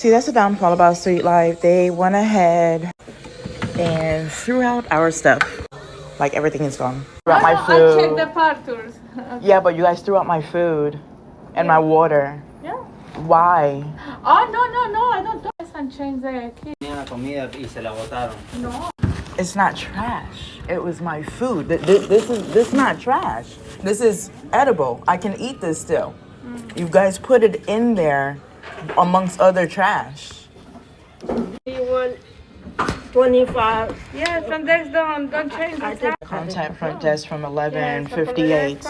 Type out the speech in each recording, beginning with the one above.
See, that's the downfall about SuiteLife. They went ahead and threw out our stuff. Like everything is gone. Threw out my food. I checked the factors. Yeah, but you guys threw out my food and my water. Yeah. Why? Oh, no, I don't do this and change the key. No. It's not trash. It was my food. This is not trash. This is edible. I can eat this still. You guys put it in there amongst other trash. You want 25? Yes, and there's the one. Don't change the time. Contact front desk from 11:58.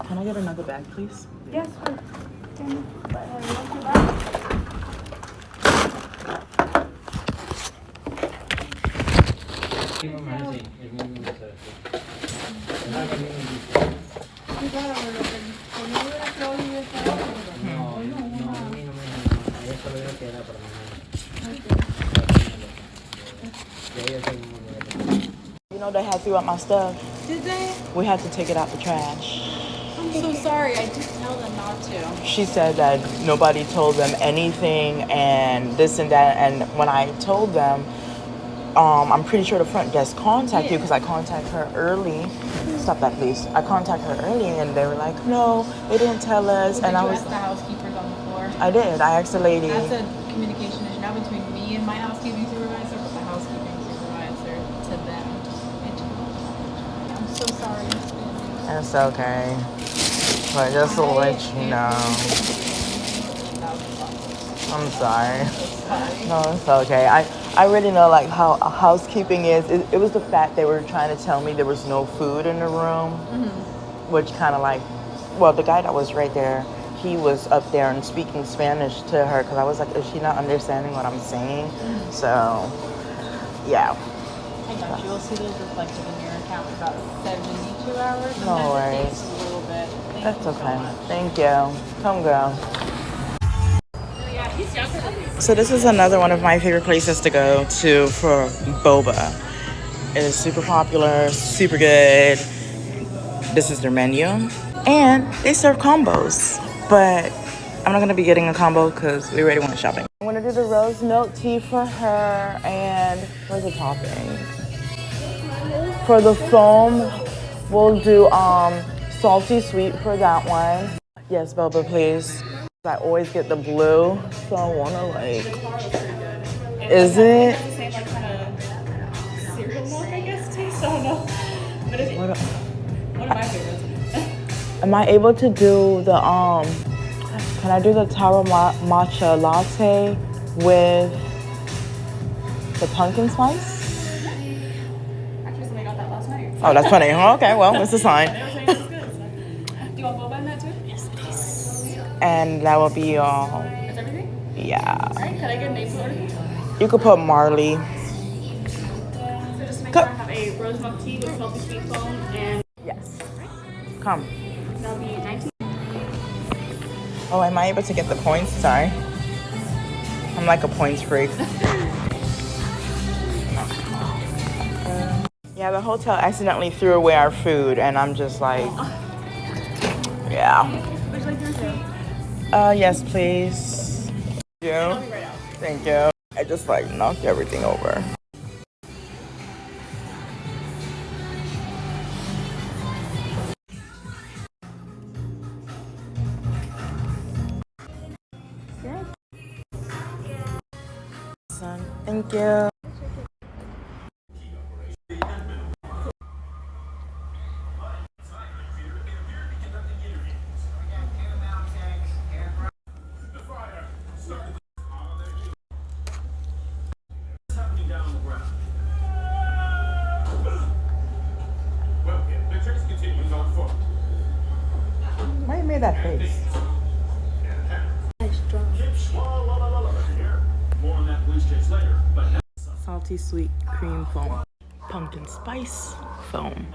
Can I get another bag, please? Yes, You know they had threw out my stuff. Did they? We had to take it out the trash. I'm so sorry. I did tell them not to. She said that nobody told them anything and this and that. And when I told them, I'm pretty sure the front desk contacted you because I contacted her early. Stop that, please. I contacted her early and they were like, no, they didn't tell us. Did and I you was. ask the housekeepers on the floor? I did. I asked the lady. That's a communication issue now between me and my housekeeping supervisor, but the housekeeping supervisor to them. I'm so sorry. It's okay. But just to let you know. I'm sorry. No, it's okay. I really know like how housekeeping is. It was the fact they were trying to tell me there was no food in the room, which kind of like, well, the guy that was right there, he was up there and speaking Spanish to her because I was like, is she not understanding what I'm saying? So, yeah. I got you. You'll see those reflected in your account in about 72 hours. No Sometimes worries. it takes a little bit. That's okay. Thank you. Come, girl. So this is another one of my favorite places to go to for boba. It is super popular, super good. This is their menu. And they serve combos. But I'm not going to be getting a combo because we already went shopping. I'm going to do the rose milk tea for her. And where's the topping? For the foam, we'll do salty sweet for that one. Yes, boba, please. I always get the blue, so I want to like, is it? It's the same like kind of cereal milk, I guess, taste. I don't know. But it's one of my favorites. Am I able to do the can I do the taro matcha latte with the pumpkin spice? Actually, somebody got that last night. Oh, that's funny. Okay, well, it's a sign. They were saying it was good. So. Do you want boba in that too? Yes, please. And that will be all. That's everything? Yeah. All right, can I get a name for it? You could put Marley. So just to make sure I have a rose milk tea with salty sweet foam and Yes. Come. that'll be 19. Oh, am I able to get the points? Sorry. I'm like a points freak. Yeah, the hotel accidentally threw away our food, and I'm just like, yeah. Would you like your tea? Yes, please. Thank you. I'll be right out. Thank you. I just like knocked everything over. Thank you. Why you made that face? Salty sweet cream foam. Pumpkin spice foam.